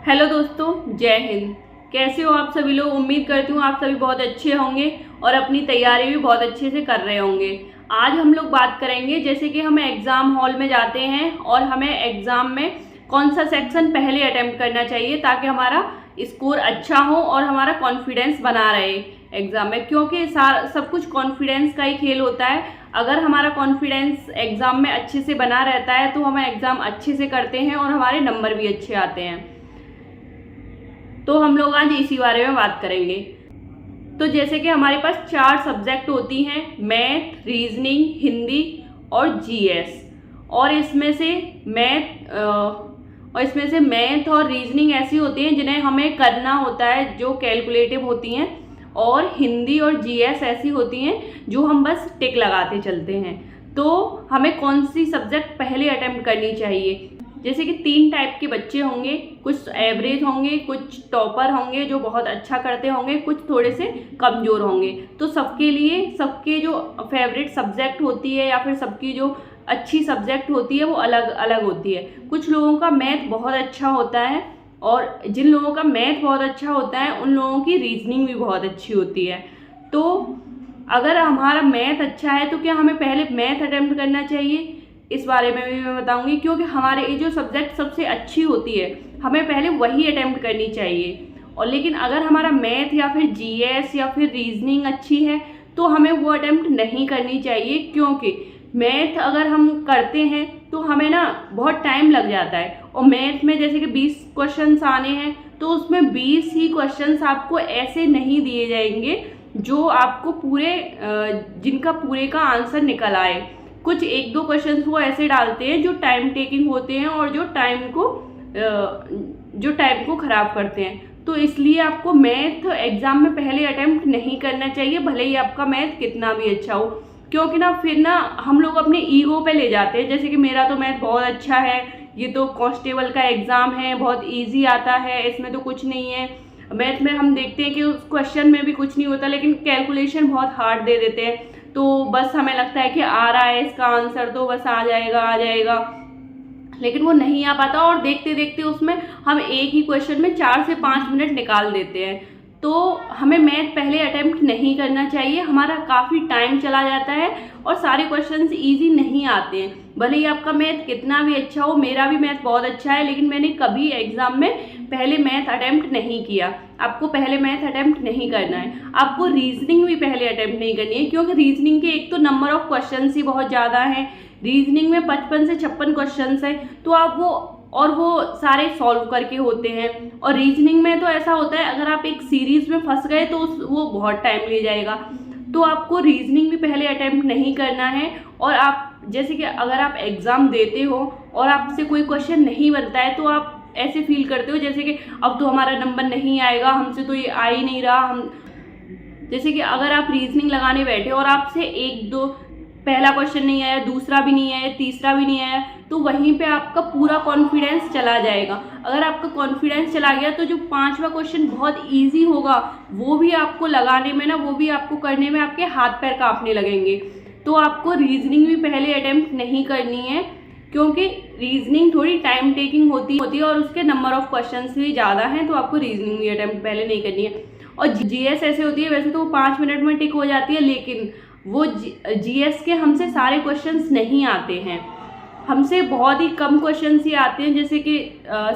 Hello दोस्तों, जय हिंद। कैसे हो आप सभी लोग। उम्मीद करती हूँ आप सभी बहुत अच्छे होंगे और अपनी तैयारी भी बहुत अच्छे से कर रहे होंगे। आज हम लोग बात करेंगे जैसे कि हम एग्ज़ाम हॉल में जाते हैं और हमें एग्ज़ाम में कौन सा सेक्शन पहले अटेम्प्ट करना चाहिए ताकि हमारा स्कोर अच्छा हो और हमारा कॉन्फिडेंस बना रहे एग्ज़ाम में, क्योंकि सब कुछ कॉन्फिडेंस का ही खेल होता है। अगर हमारा कॉन्फिडेंस एग्ज़ाम में अच्छे से बना रहता है तो हम एग्ज़ाम अच्छे से करते हैं और हमारे नंबर भी अच्छे आते हैं। तो हम लोग आज इसी बारे में बात करेंगे। तो जैसे कि हमारे पास 4 सब्जेक्ट होती हैं, मैथ, रीजनिंग, हिंदी और जीएस। और इसमें से मैथ और रीजनिंग ऐसी होती हैं जिन्हें हमें करना होता है, जो कैलकुलेटिव होती हैं। और हिंदी और जीएस ऐसी होती हैं जो हम बस टिक लगाते चलते हैं। तो हमें कौन सी सब्जेक्ट पहले अटेम्प्ट करनी चाहिए। जैसे कि 3 टाइप के बच्चे होंगे, कुछ एवरेज होंगे, कुछ टॉपर होंगे जो बहुत अच्छा करते होंगे, कुछ थोड़े से कमज़ोर होंगे। तो सबके लिए सबके जो फेवरेट सब्जेक्ट होती है या फिर सबकी जो अच्छी सब्जेक्ट होती है वो अलग अलग होती है। कुछ लोगों का मैथ बहुत अच्छा होता है और जिन लोगों का मैथ बहुत अच्छा होता है उन लोगों की रीजनिंग भी बहुत अच्छी होती है। तो अगर हमारा मैथ अच्छा है तो क्या हमें पहले मैथ अटेम्प्ट करना चाहिए, इस बारे में भी मैं बताऊंगी। क्योंकि हमारे ये जो सब्जेक्ट सबसे अच्छी होती है हमें पहले वही अटेम्प्ट करनी चाहिए। और लेकिन अगर हमारा मैथ या फिर जीएस या फिर रीजनिंग अच्छी है तो हमें वो अटेम्प्ट नहीं करनी चाहिए, क्योंकि मैथ अगर हम करते हैं तो हमें ना बहुत टाइम लग जाता है। और मैथ में जैसे कि 20 क्वेश्चंस आने हैं तो उसमें 20 ही क्वेश्चंस आपको ऐसे नहीं दिए जाएंगे जो आपको जिनका पूरे का आंसर निकल आए। कुछ 1-2 क्वेश्चंस वो ऐसे डालते हैं जो टाइम टेकिंग होते हैं और जो टाइम को ख़राब करते हैं। तो इसलिए आपको मैथ एग्ज़ाम में पहले अटेम्प्ट नहीं करना चाहिए, भले ही आपका मैथ कितना भी अच्छा हो। क्योंकि फिर हम लोग अपने ईगो पे ले जाते हैं, जैसे कि मेरा तो मैथ बहुत अच्छा है, ये तो कांस्टेबल का एग्ज़ाम है, बहुत ईजी आता है, इसमें तो कुछ नहीं है। मैथ में हम देखते हैं कि उस क्वेश्चन में भी कुछ नहीं होता, लेकिन कैलकुलेशन बहुत हार्ड दे देते हैं। तो बस हमें लगता है कि आ रहा है इसका आंसर तो बस आ जाएगा, लेकिन वो नहीं आ पाता। और देखते देखते उसमें हम एक ही क्वेश्चन में 4 से 5 मिनट निकाल देते हैं। तो हमें मैथ पहले अटेम्प्ट नहीं करना चाहिए, हमारा काफ़ी टाइम चला जाता है और सारे क्वेश्चंस इजी नहीं आते हैं। भले ही आपका मैथ कितना भी अच्छा हो, मेरा भी मैथ बहुत अच्छा है, लेकिन मैंने कभी एग्ज़ाम में पहले मैथ अटेम्प्ट नहीं किया। आपको पहले मैथ अटेम्प्ट नहीं करना है, आपको रीजनिंग भी पहले अटेम्प्ट नहीं करनी है, क्योंकि रीजनिंग के एक तो नंबर ऑफ क्वेश्चंस ही बहुत ज़्यादा हैं। रीजनिंग में 55 से 56 क्वेश्चंस हैं, तो आप वो सारे सॉल्व करके होते हैं। और रीजनिंग में तो ऐसा होता है, अगर आप एक सीरीज में फंस गए तो वो बहुत टाइम ले जाएगा। तो आपको रीजनिंग भी पहले अटेम्प्ट नहीं करना है। और आप जैसे कि अगर आप एग्ज़ाम देते हो और आपसे कोई क्वेश्चन नहीं बनता है तो आप ऐसे फील करते हो जैसे कि अब तो हमारा नंबर नहीं आएगा, हमसे तो ये आ ही नहीं रहा। जैसे कि अगर आप रीजनिंग लगाने बैठे और आपसे 1-2 पहला क्वेश्चन नहीं आया, दूसरा भी नहीं आया, तीसरा भी नहीं आया, तो वहीं पे आपका पूरा कॉन्फिडेंस चला जाएगा। अगर आपका कॉन्फिडेंस चला गया तो जो 5वां क्वेश्चन बहुत इजी होगा वो भी आपको लगाने में वो भी आपको करने में आपके हाथ पैर कांपने लगेंगे। तो आपको रीजनिंग भी पहले अटेम्प्ट नहीं करनी है, क्योंकि रीजनिंग थोड़ी टाइम टेकिंग होती है और उसके नंबर ऑफ क्वेश्चंस भी ज़्यादा हैं। तो आपको रीजनिंग भी अटेम्प्ट पहले नहीं करनी है। और जीएस ऐसे होती है, वैसे तो वो 5 मिनट में टिक हो जाती है, लेकिन वो जीएस के हमसे सारे क्वेश्चंस नहीं आते हैं, हमसे बहुत ही कम क्वेश्चंस ही आते हैं। जैसे कि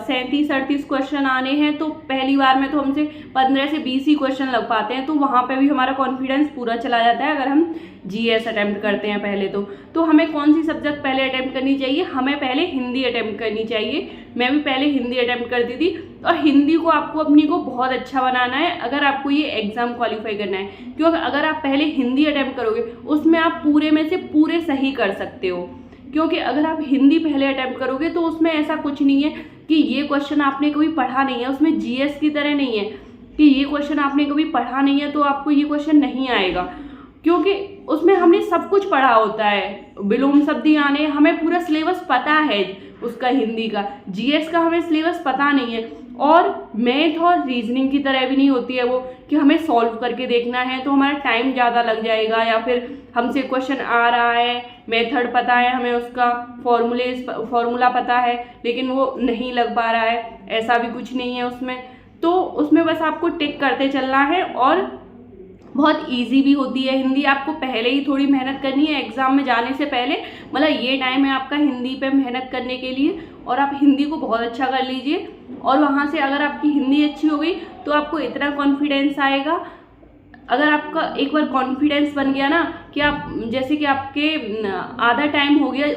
37-38 क्वेश्चन आने हैं तो पहली बार में तो हमसे 15 से 20 ही क्वेश्चन लग पाते हैं। तो वहाँ पे भी हमारा कॉन्फिडेंस पूरा चला जाता है अगर हम जीएस अटेम्प्ट करते हैं पहले। तो हमें कौन सी सब्जेक्ट पहले अटेम्प्ट करनी चाहिए, हमें पहले हिंदी अटेम्प्ट करनी चाहिए। मैं भी पहले हिंदी अटेम्प्ट करती थी। और हिंदी को आपको अपनी को बहुत अच्छा बनाना है अगर आपको ये एग्ज़ाम क्वालिफाई करना है, क्योंकि अगर आप पहले हिंदी अटेम्प्ट करोगे उसमें आप पूरे में से पूरे सही कर सकते हो। क्योंकि अगर आप हिंदी पहले अटेम्प्ट करोगे तो उसमें ऐसा कुछ नहीं है कि ये क्वेश्चन आपने कभी पढ़ा नहीं है, उसमें जीएस की तरह नहीं है कि ये क्वेश्चन आपने कभी पढ़ा नहीं है तो आपको ये क्वेश्चन नहीं आएगा। क्योंकि उसमें हमने सब कुछ पढ़ा होता है, विलोम शब्द आने, हमें पूरा सिलेबस पता है, उसका हिंदी का। जीएस का हमें सिलेबस पता नहीं है, और मैथ और रीजनिंग की तरह भी नहीं होती है वो कि हमें सॉल्व करके देखना है तो हमारा टाइम ज़्यादा लग जाएगा, या फिर हमसे क्वेश्चन आ रहा है, मेथड पता है हमें, उसका फॉर्मूला पता है, लेकिन वो नहीं लग पा रहा है, ऐसा भी कुछ नहीं है उसमें। तो उसमें बस आपको टिक करते चलना है, और बहुत इजी भी होती है हिंदी। आपको पहले ही थोड़ी मेहनत करनी है एग्ज़ाम में जाने से पहले, मतलब ये टाइम है आपका हिंदी पे मेहनत करने के लिए, और आप हिंदी को बहुत अच्छा कर लीजिए। और वहाँ से अगर आपकी हिंदी अच्छी हो गई तो आपको इतना कॉन्फिडेंस आएगा, अगर आपका एक बार कॉन्फिडेंस बन गया ना कि आप, जैसे कि आपके आधा टाइम हो गया,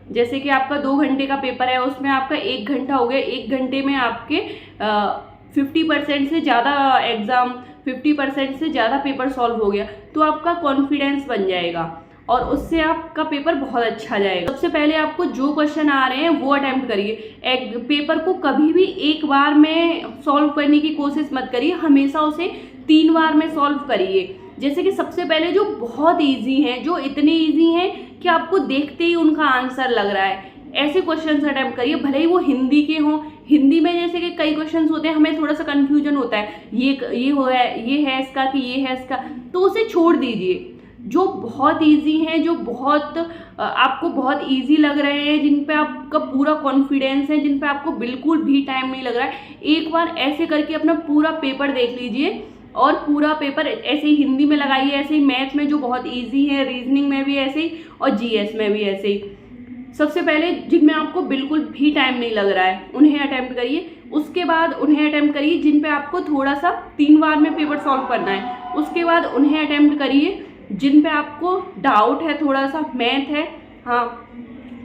जैसे कि आपका 2 घंटे का पेपर है, उसमें आपका 1 घंटा हो गया, 1 घंटे में आपके 50% से ज़्यादा 50% से ज़्यादा पेपर सॉल्व हो गया, तो आपका कॉन्फिडेंस बन जाएगा और उससे आपका पेपर बहुत अच्छा जाएगा। सबसे पहले आपको जो क्वेश्चन आ रहे हैं वो अटेम्प्ट करिए। पेपर को कभी भी एक बार में सॉल्व करने की कोशिश मत करिए, हमेशा उसे 3 बार में सॉल्व करिए। जैसे कि सबसे पहले जो बहुत ईजी हैं, जो इतने ईजी हैं कि आपको देखते ही उनका आंसर लग रहा है, ऐसे क्वेश्चंस अटेम्प्ट करिए, भले ही वो हिंदी के हों। हिंदी में जैसे कि कई क्वेश्चंस होते हैं, हमें थोड़ा सा कंफ्यूजन होता है, ये है इसका कि ये है इसका, तो उसे छोड़ दीजिए। जो बहुत इजी हैं, जो बहुत आपको बहुत इजी लग रहे हैं, जिन पे आपका पूरा कॉन्फिडेंस है, जिन पे आपको बिल्कुल भी टाइम नहीं लग रहा है, एक बार ऐसे करके अपना पूरा पेपर देख लीजिए, और पूरा पेपर ऐसे ही हिंदी में लगाइए, ऐसे ही मैथ में जो बहुत इजी है, रीजनिंग में भी ऐसे ही, और जीएस में भी ऐसे ही। सबसे पहले जिनमें आपको बिल्कुल भी टाइम नहीं लग रहा है उन्हें अटेम्प्ट करिए, उसके बाद उन्हें अटेम्प्ट करिए जिन पे आपको थोड़ा सा 3 बार में पेपर सॉल्व करना है, उसके बाद उन्हें अटेम्प्ट करिए जिन पे आपको डाउट है, थोड़ा सा मैथ है, हाँ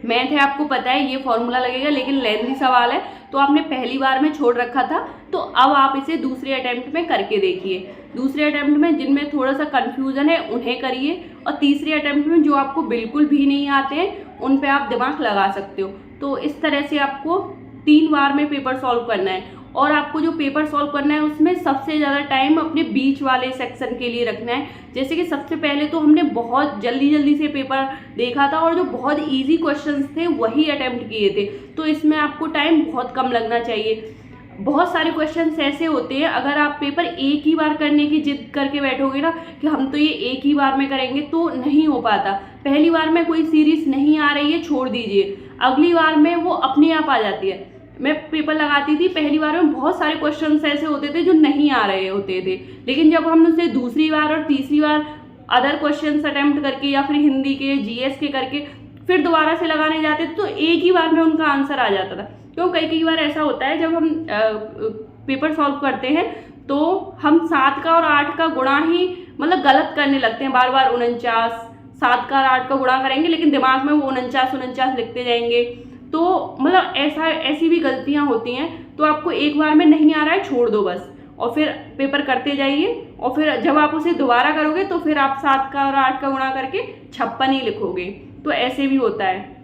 मैथ है, आपको पता है ये फॉर्मूला लगेगा लेकिन लेंथी सवाल है, तो आपने पहली बार में छोड़ रखा था, तो अब आप इसे दूसरे अटेम्प्ट में करके देखिए। दूसरे अटेम्प्ट में जिनमें थोड़ा सा कन्फ्यूज़न है उन्हें करिए, और तीसरे अटेम्प्ट में जो आपको बिल्कुल भी नहीं आते हैं उन पे आप दिमाग लगा सकते हो। तो इस तरह से आपको 3 बार में पेपर सॉल्व करना है, और आपको जो पेपर सॉल्व करना है उसमें सबसे ज़्यादा टाइम अपने बीच वाले सेक्शन के लिए रखना है। जैसे कि सबसे पहले तो हमने बहुत जल्दी से पेपर देखा था, और जो बहुत इजी क्वेश्चंस थे वही अटेम्प्ट किए थे, तो इसमें आपको टाइम बहुत कम लगना चाहिए। बहुत सारे क्वेश्चंस ऐसे होते हैं, अगर आप पेपर एक ही बार करने की जिद करके बैठोगे ना कि हम तो ये एक ही बार में करेंगे, तो नहीं हो पाता। पहली बार में कोई सीरीज नहीं आ रही है, छोड़ दीजिए, अगली बार में वो अपने आप आ जाती है। मैं पेपर लगाती थी, पहली बार में बहुत सारे क्वेश्चंस ऐसे होते थे जो नहीं आ रहे होते थे, लेकिन जब हम उसे दूसरी बार और तीसरी बार अदर क्वेश्चंस अटेम्प्ट करके, या फिर हिंदी के, जीएस के करके फिर दोबारा से लगाने जाते थे, तो एक ही बार में उनका आंसर आ जाता था। क्यों, कई बार ऐसा होता है जब हम पेपर सॉल्व करते हैं तो हम 7 का और 8 का गुणा ही मतलब गलत करने लगते हैं, बार बार 49, 7 का और 8 का गुणा करेंगे लेकिन दिमाग में वो 49 लिखते जाएंगे, तो मतलब ऐसी भी गलतियां होती हैं। तो आपको एक बार में नहीं आ रहा है, छोड़ दो बस, और फिर पेपर करते जाइए, और फिर जब आप उसे दोबारा करोगे तो फिर आप 7 का और 8 का गुणा करके 56 ही लिखोगे, तो ऐसे भी होता है।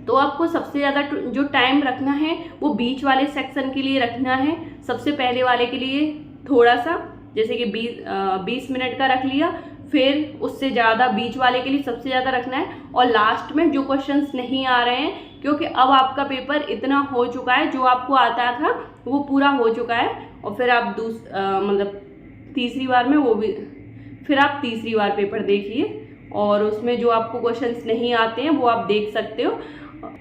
तो आपको सबसे ज़्यादा जो टाइम रखना है वो बीच वाले सेक्शन के लिए रखना है। सबसे पहले वाले के लिए थोड़ा सा, जैसे कि 20 मिनट का रख लिया, फिर उससे ज़्यादा बीच वाले के लिए सबसे ज़्यादा रखना है, और लास्ट में जो क्वेश्चंस नहीं आ रहे हैं, क्योंकि अब आपका पेपर इतना हो चुका है, जो आपको आता था वो पूरा हो चुका है, और फिर आप मतलब तीसरी बार में वो भी, फिर आप तीसरी बार पेपर देखिए, और उसमें जो आपको क्वेश्चंस नहीं आते हैं वो आप देख सकते हो।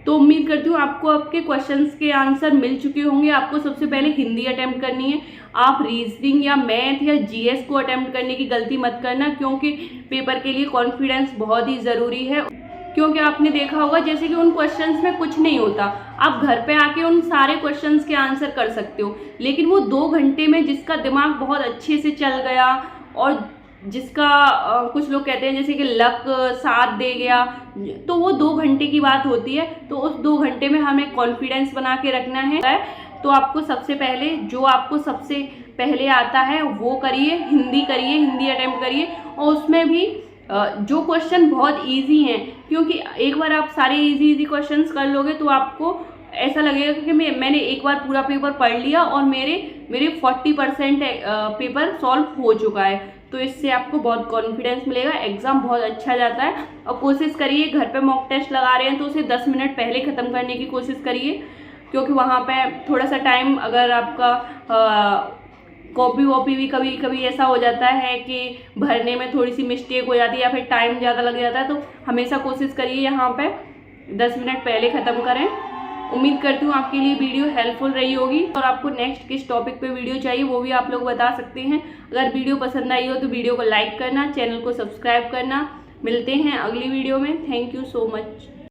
तो उम्मीद करती हूँ आपको आपके क्वेश्चंस के आंसर मिल चुके होंगे। आपको सबसे पहले हिंदी अटेम्प्ट करनी है, आप रीजनिंग या मैथ या जीएस को अटेम्प्ट करने की गलती मत करना, क्योंकि पेपर के लिए कॉन्फिडेंस बहुत ही ज़रूरी है। क्योंकि आपने देखा होगा जैसे कि उन क्वेश्चंस में कुछ नहीं होता, आप घर पे आके उन सारे क्वेश्चंस के आंसर कर सकते हो, लेकिन वो 2 घंटे में जिसका दिमाग बहुत अच्छे से चल गया, और जिसका कुछ लोग कहते हैं जैसे कि लक साथ दे गया, तो वो 2 घंटे की बात होती है। तो उस 2 घंटे में हमें कॉन्फिडेंस बना के रखना है। तो आपको सबसे पहले जो आपको सबसे पहले आता है वो करिए, हिंदी करिए, हिंदी अटेम्प्ट करिए, और उसमें भी जो क्वेश्चन बहुत इजी हैं, क्योंकि एक बार आप सारे इजी क्वेश्चंस कर लोगे तो आपको ऐसा लगेगा कि मैंने एक बार पूरा पेपर पढ़ लिया और मेरे 40% पेपर सॉल्व हो चुका है। तो इससे आपको बहुत कॉन्फिडेंस मिलेगा, एग्ज़ाम बहुत अच्छा जाता है। और कोशिश करिए घर पे मॉक टेस्ट लगा रहे हैं तो उसे 10 मिनट पहले ख़त्म करने की कोशिश करिए, क्योंकि वहाँ पे थोड़ा सा टाइम, अगर आपका कॉपी वॉपी भी कभी कभी ऐसा हो जाता है कि भरने में थोड़ी सी मिस्टेक हो जाती है या फिर टाइम ज़्यादा लग जाता है, तो हमेशा कोशिश करिए यहाँ पे 10 मिनट पहले ख़त्म करें। उम्मीद करती हूँ आपके लिए वीडियो हेल्पफुल रही होगी। और आपको नेक्स्ट किस टॉपिक पे वीडियो चाहिए वो भी आप लोग बता सकते हैं। अगर वीडियो पसंद आई हो तो वीडियो को लाइक करना, चैनल को सब्सक्राइब करना। मिलते हैं अगली वीडियो में। Thank you so much.